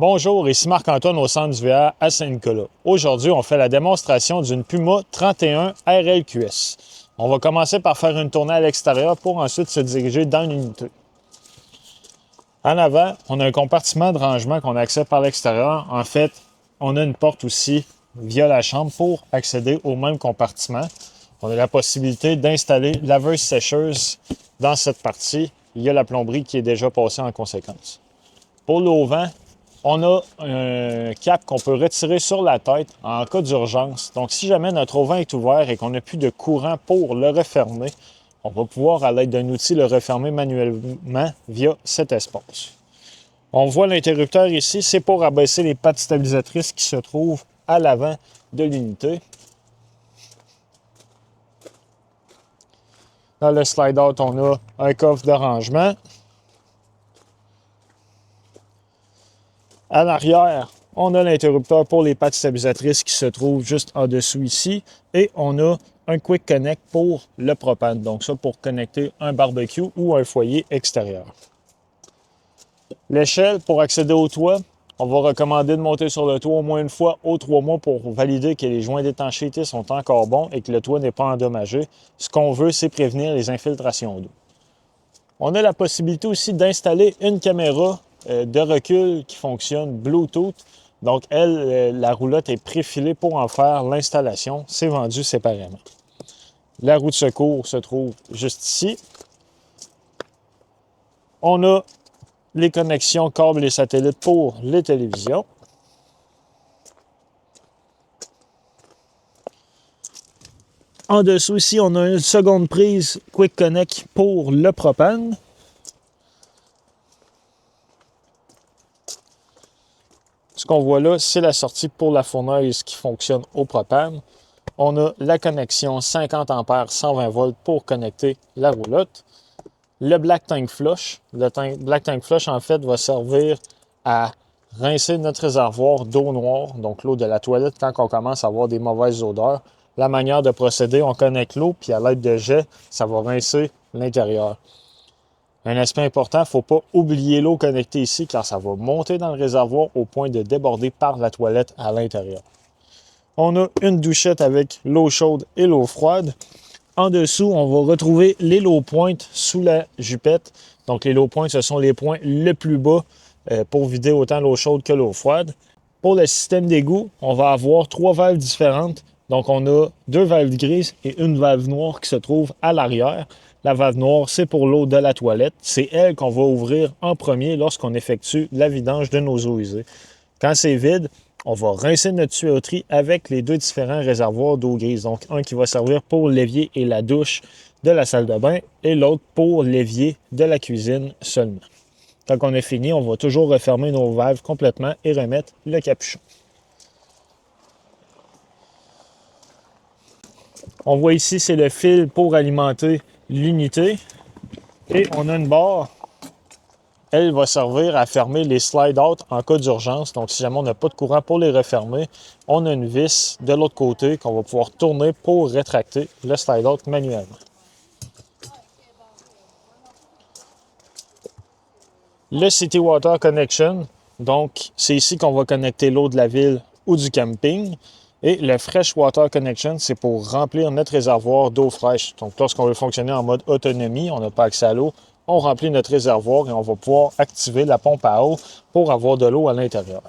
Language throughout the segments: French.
Bonjour, ici Marc-Antoine au centre du VR à Saint-Nicolas. Aujourd'hui, on fait la démonstration d'une Puma 31 RLQS. On va commencer par faire une tournée à l'extérieur pour ensuite se diriger dans l'unité. En avant, on a un compartiment de rangement qu'on a accès par l'extérieur. En fait, on a une porte aussi via la chambre pour accéder au même compartiment. On a la possibilité d'installer laveuse-sécheuse dans cette partie. Il y a la plomberie qui est déjà passée en conséquence. Pour l'auvent, on a un cap qu'on peut retirer sur la tête en cas d'urgence. Donc, si jamais notre auvent est ouvert et qu'on n'a plus de courant pour le refermer, on va pouvoir, à l'aide d'un outil, le refermer manuellement via cet espace. On voit l'interrupteur ici, c'est pour abaisser les pattes stabilisatrices qui se trouvent à l'avant de l'unité. Dans le slide-out, on a un coffre de rangement. À l'arrière, on a l'interrupteur pour les pattes stabilisatrices qui se trouve juste en dessous ici. Et on a un Quick Connect pour le propane. Donc ça, pour connecter un barbecue ou un foyer extérieur. L'échelle, pour accéder au toit, on va recommander de monter sur le toit au moins une fois aux 3 mois pour valider que les joints d'étanchéité sont encore bons et que le toit n'est pas endommagé. Ce qu'on veut, c'est prévenir les infiltrations d'eau. On a la possibilité aussi d'installer une caméra de recul qui fonctionne Bluetooth. Donc, la roulotte est préfilée pour en faire l'installation. C'est vendu séparément. La roue de secours se trouve juste ici. On a les connexions câbles et satellites pour les télévisions. En dessous ici, on a une seconde prise Quick Connect pour le propane. Ce qu'on voit là, c'est la sortie pour la fournaise qui fonctionne au propane. On a la connexion 50 A 120 volts pour connecter la roulotte. Le Black Tank Flush. Le Black Tank Flush, en fait, va servir à rincer notre réservoir d'eau noire, donc l'eau de la toilette, quand on commence à avoir des mauvaises odeurs. La manière de procéder, on connecte l'eau, puis à l'aide de jet, ça va rincer l'intérieur. Un aspect important, il ne faut pas oublier l'eau connectée ici, car ça va monter dans le réservoir au point de déborder par la toilette à l'intérieur. On a une douchette avec l'eau chaude et l'eau froide. En dessous, on va retrouver les low points sous la jupette. Donc, les low points, ce sont les points le plus bas pour vider autant l'eau chaude que l'eau froide. Pour le système d'égout, on va avoir 3 valves différentes. Donc, on a 2 valves grises et une valve noire qui se trouve à l'arrière. La valve noire, c'est pour l'eau de la toilette. C'est elle qu'on va ouvrir en premier lorsqu'on effectue la vidange de nos eaux usées. Quand c'est vide, on va rincer notre tuyauterie avec les 2 différents réservoirs d'eau grise. Donc, un qui va servir pour l'évier et la douche de la salle de bain et l'autre pour l'évier de la cuisine seulement. Quand on est fini, on va toujours refermer nos valves complètement et remettre le capuchon. On voit ici, c'est le fil pour alimenter l'unité. Et on a une barre. Elle va servir à fermer les slide-out en cas d'urgence. Donc, si jamais on n'a pas de courant pour les refermer, on a une vis de l'autre côté qu'on va pouvoir tourner pour rétracter le slide-out manuellement. Le City Water Connection, donc c'est ici qu'on va connecter l'eau de la ville ou du camping. Et le Fresh Water Connection, c'est pour remplir notre réservoir d'eau fraîche. Donc, lorsqu'on veut fonctionner en mode autonomie, on n'a pas accès à l'eau, on remplit notre réservoir et on va pouvoir activer la pompe à eau pour avoir de l'eau à l'intérieur.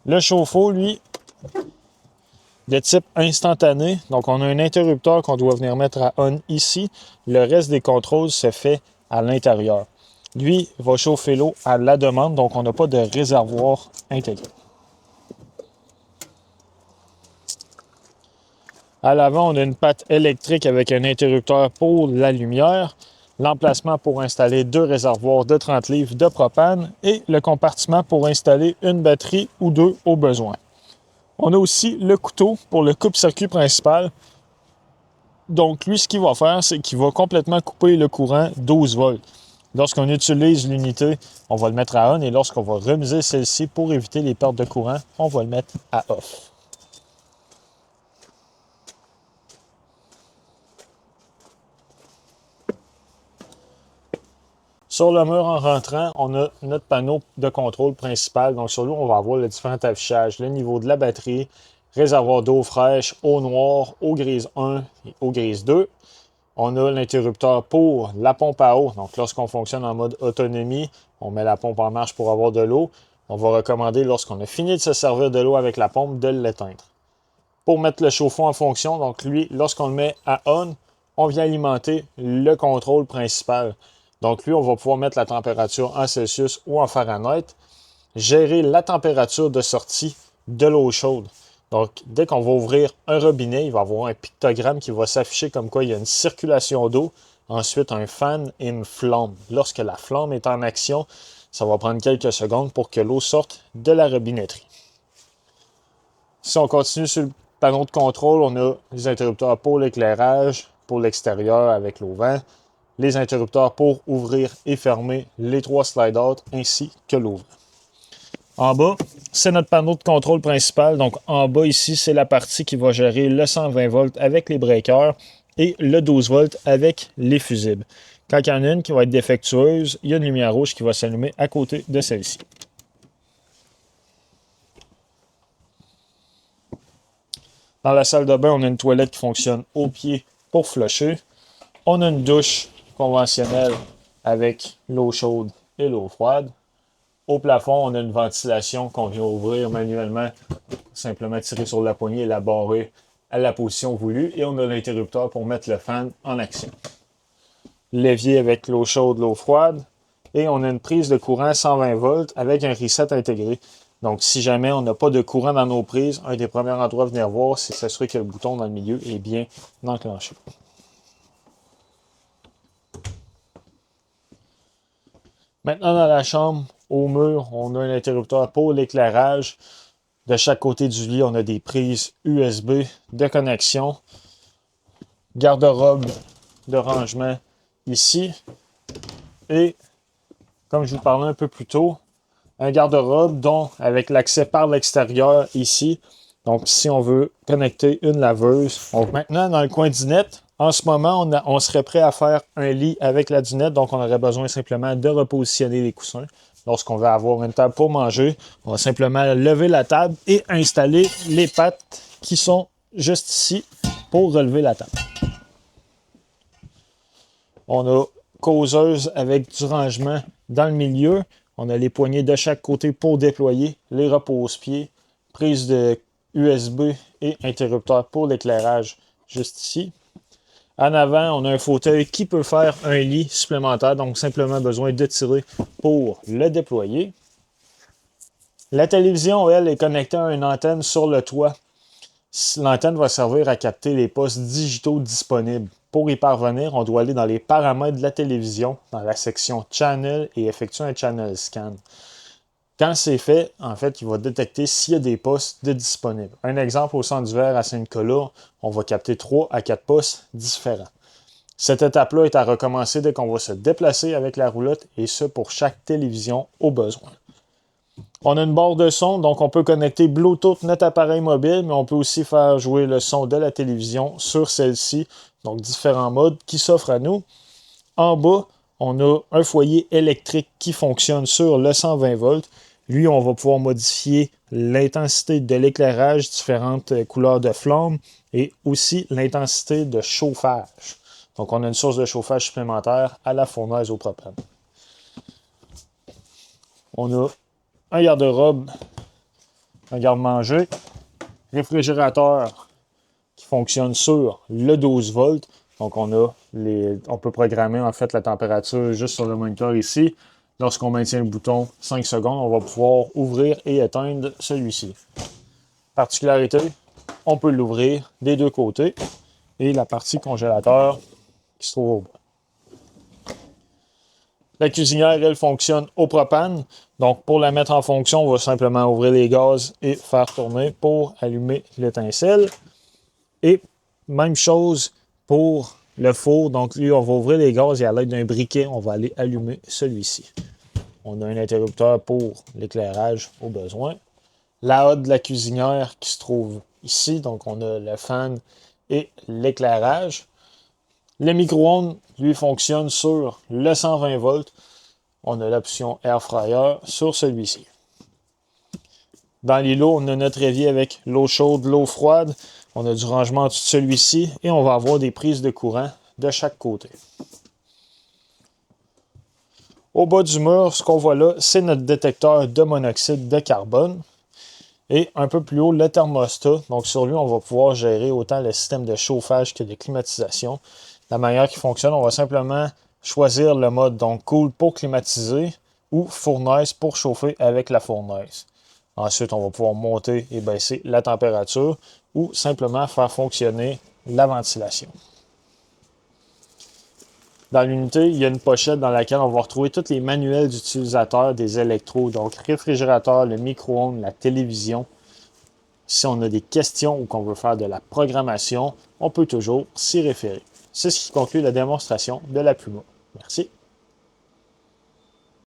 Le chauffe-eau, lui, de type instantané. Donc, on a un interrupteur qu'on doit venir mettre à on ici. Le reste des contrôles se fait à l'intérieur. Lui va chauffer l'eau à la demande, donc on n'a pas de réservoir intégré. À l'avant, on a une patte électrique avec un interrupteur pour la lumière, l'emplacement pour installer 2 réservoirs de 30 livres de propane et le compartiment pour installer une batterie ou 2 au besoin. On a aussi le couteau pour le coupe-circuit principal. Donc, lui, ce qu'il va faire, c'est qu'il va complètement couper le courant 12 volts. Lorsqu'on utilise l'unité, on va le mettre à on et lorsqu'on va remiser celle-ci pour éviter les pertes de courant, on va le mettre à off. Sur le mur en rentrant, on a notre panneau de contrôle principal. Donc sur lui, on va avoir les différents affichages, le niveau de la batterie, réservoir d'eau fraîche, eau noire, eau grise 1 et eau grise 2. On a l'interrupteur pour la pompe à eau. Donc lorsqu'on fonctionne en mode autonomie, on met la pompe en marche pour avoir de l'eau. On va recommander, lorsqu'on a fini de se servir de l'eau avec la pompe, de l'éteindre. Pour mettre le chauffe-eau en fonction, donc lui, lorsqu'on le met à on vient alimenter le contrôle principal. Donc lui, on va pouvoir mettre la température en Celsius ou en Fahrenheit, gérer la température de sortie de l'eau chaude. Donc, dès qu'on va ouvrir un robinet, il va y avoir un pictogramme qui va s'afficher comme quoi il y a une circulation d'eau. Ensuite, un fan et une flamme. Lorsque la flamme est en action, ça va prendre quelques secondes pour que l'eau sorte de la robinetterie. Si on continue sur le panneau de contrôle, on a les interrupteurs pour l'éclairage, pour l'extérieur avec l'auvent, les interrupteurs pour ouvrir et fermer les 3 slide-out ainsi que l'ouvrant. En bas, c'est notre panneau de contrôle principal. Donc en bas ici, c'est la partie qui va gérer le 120 volts avec les breakers et le 12 volts avec les fusibles. Quand il y en a une qui va être défectueuse, il y a une lumière rouge qui va s'allumer à côté de celle-ci. Dans la salle de bain, on a une toilette qui fonctionne au pied pour flusher. On a une douche conventionnelle avec l'eau chaude et l'eau froide. Au plafond, on a une ventilation qu'on vient ouvrir manuellement, simplement tirer sur la poignée et la barrer à la position voulue. Et on a l'interrupteur pour mettre le fan en action. L'évier avec l'eau chaude, l'eau froide. Et on a une prise de courant 120 volts avec un reset intégré. Donc, si jamais on n'a pas de courant dans nos prises, un des premiers endroits à venir voir, c'est s'assurer que le bouton dans le milieu est bien enclenché. Maintenant, dans la chambre, au mur, on a un interrupteur pour l'éclairage. De chaque côté du lit, on a des prises USB de connexion. Garde-robe de rangement ici. Et, comme je vous parlais un peu plus tôt, un garde-robe, donc avec l'accès par l'extérieur ici. Donc, si on veut connecter une laveuse. Donc, maintenant, dans le coin dinette, en ce moment, on serait prêt à faire un lit avec la dinette. Donc, on aurait besoin simplement de repositionner les coussins. Lorsqu'on veut avoir une table pour manger, on va simplement lever la table et installer les pattes qui sont juste ici pour relever la table. On a causeuse avec du rangement dans le milieu. On a les poignées de chaque côté pour déployer, les repose-pieds, prise de USB et interrupteur pour l'éclairage juste ici. En avant, on a un fauteuil qui peut faire un lit supplémentaire, donc simplement besoin de tirer pour le déployer. La télévision, elle, est connectée à une antenne sur le toit. L'antenne va servir à capter les postes digitaux disponibles. Pour y parvenir, on doit aller dans les paramètres de la télévision, dans la section Channel et effectuer un Channel Scan. Quand c'est fait, en fait, il va détecter s'il y a des postes de disponibles. Un exemple, au centre d'hiver à Saint-Nicolas, on va capter 3 à 4 postes différents. Cette étape-là est à recommencer dès qu'on va se déplacer avec la roulotte et ce pour chaque télévision au besoin. On a une barre de son, donc on peut connecter Bluetooth notre appareil mobile, mais on peut aussi faire jouer le son de la télévision sur celle-ci, donc différents modes qui s'offrent à nous. En bas, on a un foyer électrique qui fonctionne sur le 120 volts. Lui, on va pouvoir modifier l'intensité de l'éclairage, différentes couleurs de flammes et aussi l'intensité de chauffage. Donc, on a une source de chauffage supplémentaire à la fournaise au propane. On a un garde-robe, un garde-manger, réfrigérateur qui fonctionne sur le 12 volts. Donc, on peut programmer en fait la température juste sur le moniteur ici. Lorsqu'on maintient le bouton 5 secondes, on va pouvoir ouvrir et éteindre celui-ci. Particularité, on peut l'ouvrir des deux côtés et la partie congélateur qui se trouve au bas. La cuisinière, elle, fonctionne au propane. Donc, pour la mettre en fonction, on va simplement ouvrir les gaz et faire tourner pour allumer l'étincelle. Et même chose pour le four. Donc, lui, on va ouvrir les gaz et à l'aide d'un briquet, on va aller allumer celui-ci. On a un interrupteur pour l'éclairage au besoin. La hotte de la cuisinière qui se trouve ici. Donc, on a le fan et l'éclairage. Le micro-ondes, lui, fonctionne sur le 120 volts. on a l'option Air Fryer sur celui-ci. Dans l'îlot, on a notre évier avec l'eau chaude, l'eau froide. On a du rangement en dessous de celui-ci et on va avoir des prises de courant de chaque côté. Au bas du mur, ce qu'on voit là, c'est notre détecteur de monoxyde de carbone. Et un peu plus haut, le thermostat. Donc sur lui, on va pouvoir gérer autant le système de chauffage que de climatisation. La manière qui fonctionne, on va simplement choisir le mode donc cool pour climatiser ou fournaise pour chauffer avec la fournaise. Ensuite, on va pouvoir monter et baisser la température ou simplement faire fonctionner la ventilation. Dans l'unité, il y a une pochette dans laquelle on va retrouver tous les manuels d'utilisateurs des électros, donc réfrigérateur, le micro-ondes, la télévision. Si on a des questions ou qu'on veut faire de la programmation, on peut toujours s'y référer. C'est ce qui conclut la démonstration de la Puma. Merci.